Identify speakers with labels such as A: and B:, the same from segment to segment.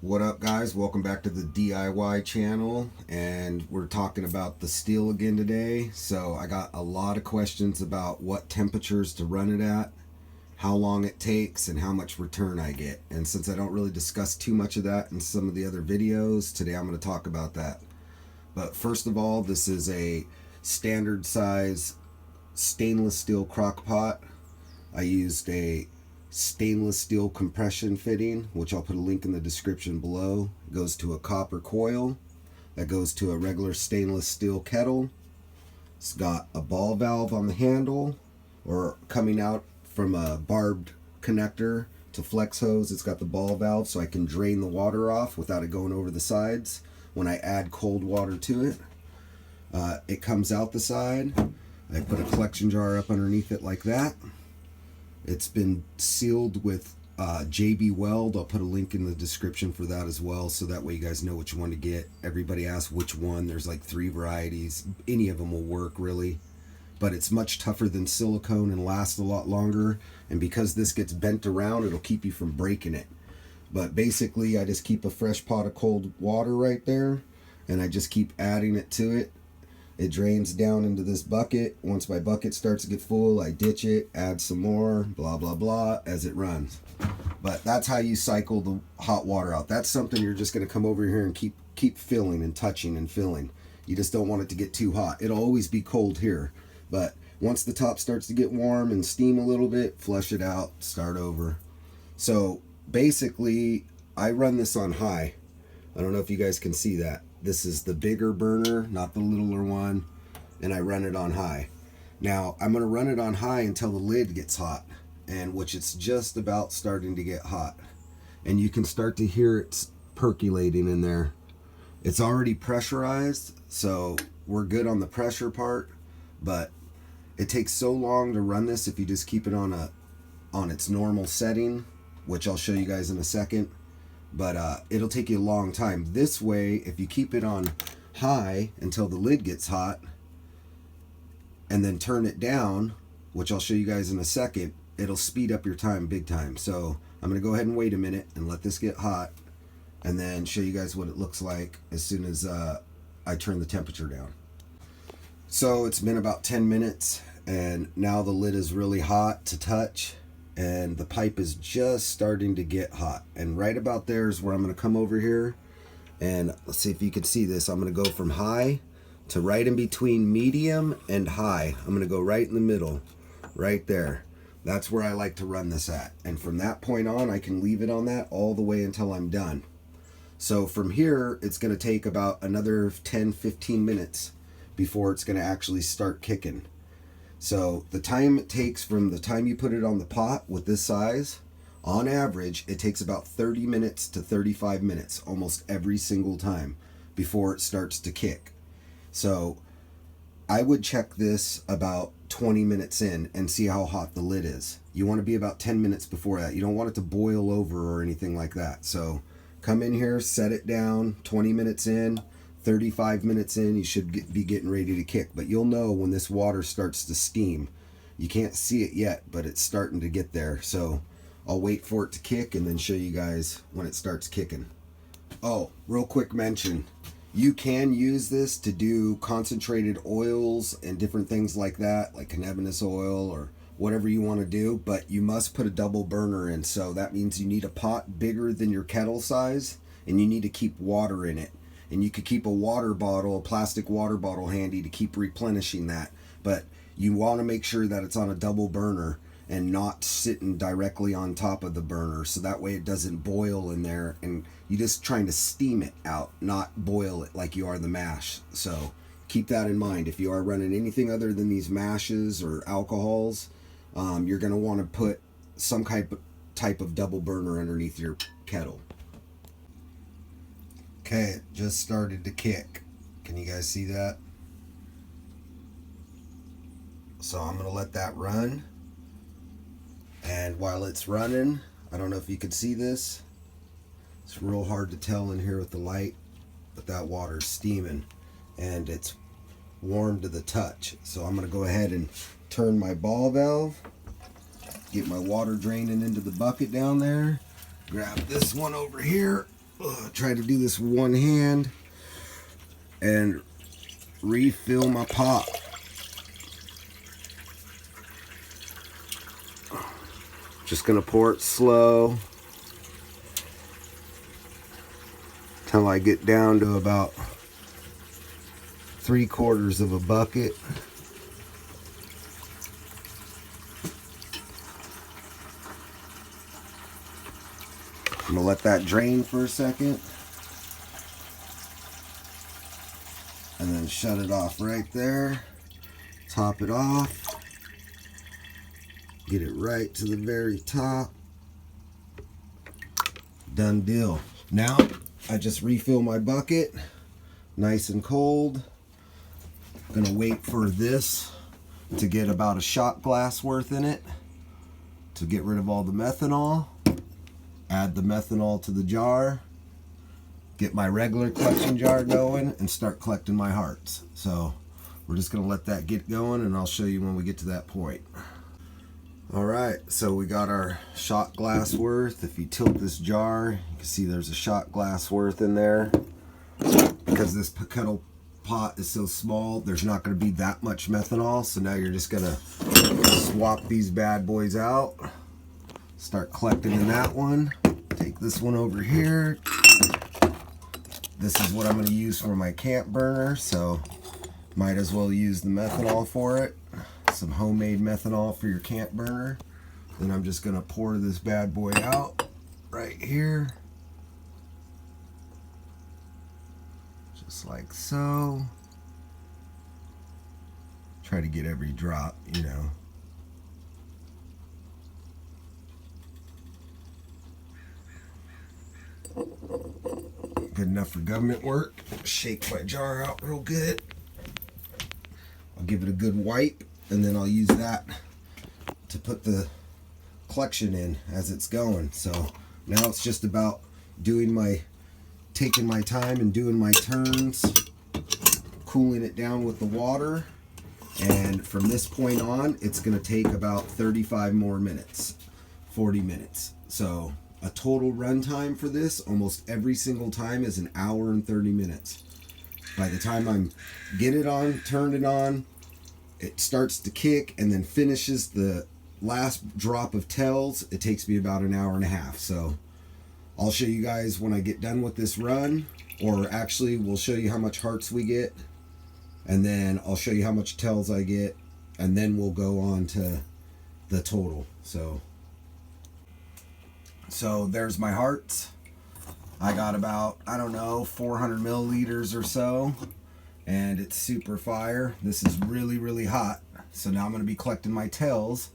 A: What up, guys? Welcome back to the DIY channel, and we're talking about the steel again today. So I got a lot of questions about what temperatures to run it at, how long it takes, and how much return I get. And since I don't really discuss too much of that in some of the other videos, today I'm going to talk about that. But first of all, this is a standard size stainless steel crock pot. I used a stainless steel compression fitting, which I'll put a link in the description below. It goes to a copper coil that goes to a regular stainless steel kettle. It's got a ball valve on the handle, or coming out from a barbed connector to flex hose. It's got the ball valve so I can drain the water off without it going over the sides when I add cold water to it. It comes out the side. I put a collection jar up underneath it like that. It's been sealed with JB Weld. I'll put a link in the description for that as well, so that way you guys know which one to get. Everybody asks which one. There's like 3 varieties. Any of them will work, really. But it's much tougher than silicone and lasts a lot longer. And because this gets bent around, it'll keep you from breaking it. But basically, I just keep a fresh pot of cold water right there, and I just keep adding it to it. It drains down into this bucket. Once my bucket starts to get full, I ditch it, add some more, blah, blah, blah, as it runs. But that's how you cycle the hot water out. That's something you're just going to come over here and keep filling and touching and filling. You just don't want it to get too hot. It'll always be cold here. But once the top starts to get warm and steam a little bit, flush it out, start over. So basically, I run this on high. I don't know if you guys can see that. This is the bigger burner, not the littler one, and I run it on high. Now, I'm going to run it on high until the lid gets hot, and which it's just about starting to get hot. And you can start to hear it percolating in there. It's already pressurized, so we're good on the pressure part, but it takes so long to run this if you just keep it on its normal setting, which I'll show you guys in a second. But it'll take you a long time. This way, if you keep it on high until the lid gets hot and then turn it down, which I'll show you guys in a second, it'll speed up your time big time. So I'm going to go ahead and wait a minute and let this get hot, and then show you guys what it looks like as soon as I turn the temperature down. So it's been about 10 minutes, and now the lid is really hot to touch, and the pipe is just starting to get hot. And right about there is where I'm going to come over here, and let's see if you can see this. I'm going to go from high to right in between medium and high. I'm going to go right in the middle, right there. That's where I like to run this at. And from that point on, I can leave it on that all the way until I'm done. So from here, it's going to take about another 10-15 minutes before it's going to actually start kicking. So the time it takes from the time you put it on the pot with this size, on average, it takes about 30 minutes to 35 minutes almost every single time before it starts to kick. So I would check this about 20 minutes in and see how hot the lid is. You want to be about 10 minutes before that. You don't want it to boil over or anything like that. So come in here, set it down, 20 minutes in. 35 minutes in, you should be getting ready to kick. But you'll know when this water starts to steam. You can't see it yet, but it's starting to get there. So I'll wait for it to kick and then show you guys when it starts kicking. Oh, real quick mention. You can use this to do concentrated oils and different things like that, like cannabis oil or whatever you want to do, but you must put a double burner in. So that means you need a pot bigger than your kettle size, and you need to keep water in it. And you could keep a water bottle, a plastic water bottle handy to keep replenishing that. But you want to make sure that it's on a double burner and not sitting directly on top of the burner, so that way it doesn't boil in there, and you're just trying to steam it out, not boil it like you are the mash. So keep that in mind. If you are running anything other than these mashes or alcohols, you're going to want to put some type of double burner underneath your kettle. Okay, it just started to kick. Can you guys see that? So I'm going to let that run. And while it's running, I don't know if you can see this. It's real hard to tell in here with the light, but that water's steaming and it's warm to the touch. So I'm going to go ahead and turn my ball valve, get my water draining into the bucket down there, grab this one over here, Try to do this one hand and refill my pot. Just gonna pour it slow till I get down to about 3/4 of a bucket. I'm gonna let that drain for a second and then shut it off right there. Top it off. Get it right to the very top. Done deal. Now I just refill my bucket, nice and cold. Gonna wait for this to get about a shot glass worth in it to get rid of all the methanol. Add the methanol to the jar, get my regular collection jar going, and start collecting my hearts. So we're just gonna let that get going, and I'll show you when we get to that point. All right, so we got our shot glass worth. If you tilt this jar, you can see there's a shot glass worth in there. Because this kettle pot is so small, there's not going to be that much methanol. So now you're just going to swap these bad boys out. Start collecting in that one. Take this one over here. This is what I'm going to use for my camp burner, so might as well use the methanol for it. Some homemade methanol for your camp burner. Then I'm just going to pour this bad boy out right here. Just like so. Try to get every drop, you know. Good enough for government work. Shake my jar out real good. I'll give it a good wipe, and then I'll use that to put the collection in as it's going. So now it's just about taking my time and doing my turns, cooling it down with the water. And from this point on, it's going to take about 35 more minutes, 40 minutes. So a total run time for this, almost every single time, is 1 hour and 30 minutes. By the time I'm get it on, turn it on, it starts to kick and then finishes the last drop of tells, it takes me about 1.5 hours. So I'll show you guys when I get done with this run, or actually we'll show you how much hearts we get, and then I'll show you how much tells I get, and then we'll go on to the total. So there's my hearts. I got about, I don't know, 400 milliliters or so, and it's super fire. This is really, really hot. So now I'm going to be collecting my tells,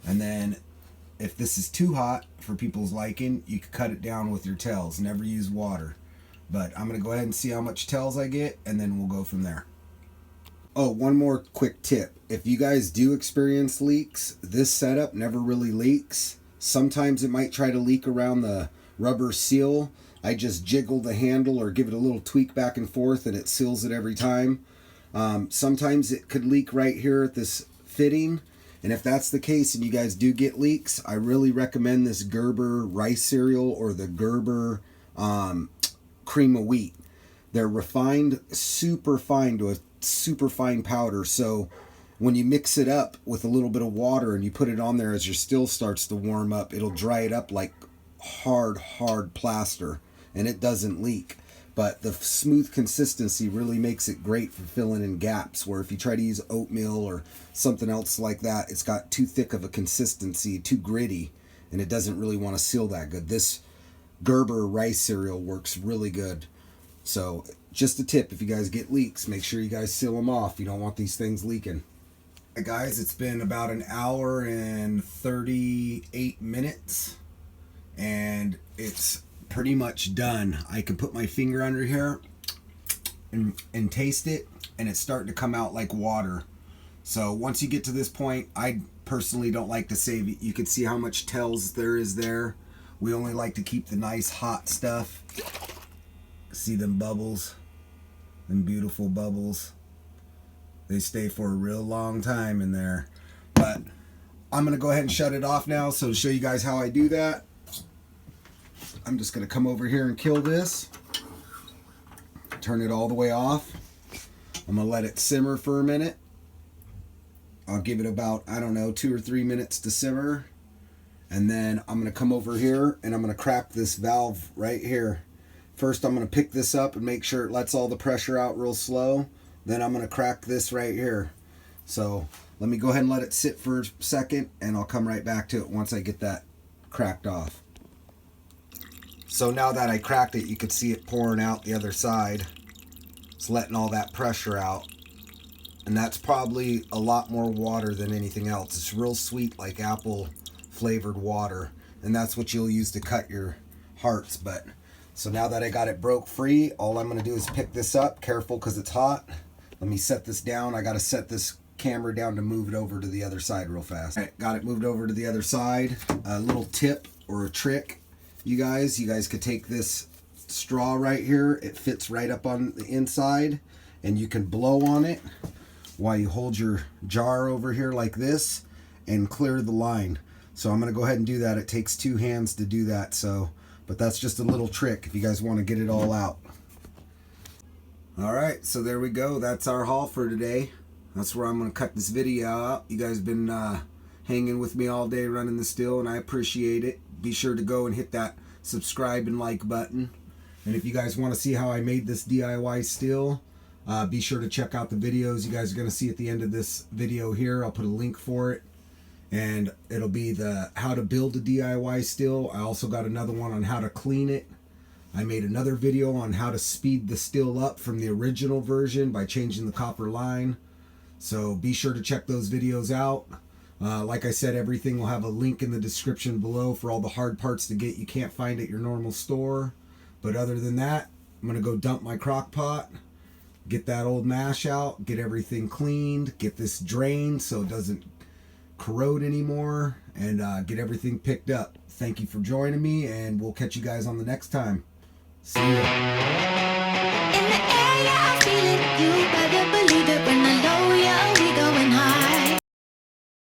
A: and then if this is too hot for people's liking, you can cut it down with your tells. Never use water. But I'm going to go ahead and see how much tells I get, and then we'll go from there. Oh, one more quick tip. If you guys do experience leaks, this setup never really leaks. Sometimes it might try to leak around the rubber seal. I just jiggle the handle or give it a little tweak back and forth, and it seals it every time. Sometimes it could leak right here at this fitting. And if that's the case and you guys do get leaks, I really recommend this Gerber rice cereal or the Gerber cream of wheat. They're refined, super fine to a super fine powder. So when you mix it up with a little bit of water and you put it on there as your still starts to warm up, it'll dry it up like hard plaster, and it doesn't leak. But the smooth consistency really makes it great for filling in gaps, where if you try to use oatmeal or something else like that, it's got too thick of a consistency, too gritty, and it doesn't really want to seal that good. This Gerber rice cereal works really good. So just a tip, if you guys get leaks, make sure you guys seal them off. You don't want these things leaking. Hey guys, it's been about 1 hour and 38 minutes, and it's pretty much done. I can put my finger under here and taste it, and it's starting to come out like water. So once you get to this point, I personally don't like to save it. You can see how much tells there is there. We only like to keep the nice hot stuff. See them bubbles? Them beautiful bubbles. They stay for a real long time in there. But I'm going to go ahead and shut it off now. So to show you guys how I do that, I'm I'm just going to come over here and kill this. Turn it all the way off. I'm going to let it simmer for a minute. I'll give it about, I don't know, 2 or 3 minutes to simmer. And then I'm going to come over here and I'm going to crack this valve right here. First, I'm going to pick this up and make sure it lets all the pressure out real slow. Then I'm going to crack this right here. So let me go ahead and let it sit for a second, and I'll come right back to it once I get that cracked off. So now that I cracked it, you can see it pouring out the other side. It's letting all that pressure out. And that's probably a lot more water than anything else. It's real sweet, like apple flavored water. And that's what you'll use to cut your hearts. But so now that I got it broke free, all I'm going to do is pick this up. Careful because it's hot. Let me set this down. I got to set this camera down to move it over to the other side real fast. All right, got it moved over to the other side. A little tip or a trick, you guys could take this straw right here. It fits right up on the inside, and you can blow on it while you hold your jar over here like this and clear the line. So I'm going to go ahead and do that. It takes 2 hands to do that, so but that's just a little trick if you guys want to get it all out. All right, so there we go. That's our haul for today. That's where I'm going to cut this video out. You guys been hanging with me all day running the still, and I appreciate it. Be sure to go and hit that subscribe and like button. And if you guys want to see how I made this DIY still, be sure to check out the videos you guys are going to see at the end of this video here. I'll put a link for it, and it'll be the how to build a DIY still. I also got another one on how to clean it. I made another video on how to speed the still up from the original version by changing the copper line. So be sure to check those videos out. Like I said, everything will have a link in the description below for all the hard parts to get you can't find at your normal store. But other than that, I'm going to go dump my crock pot, get that old mash out, get everything cleaned, get this drained so it doesn't corrode anymore, and get everything picked up. Thank you for joining me, and we'll catch you guys on the next time. See ya.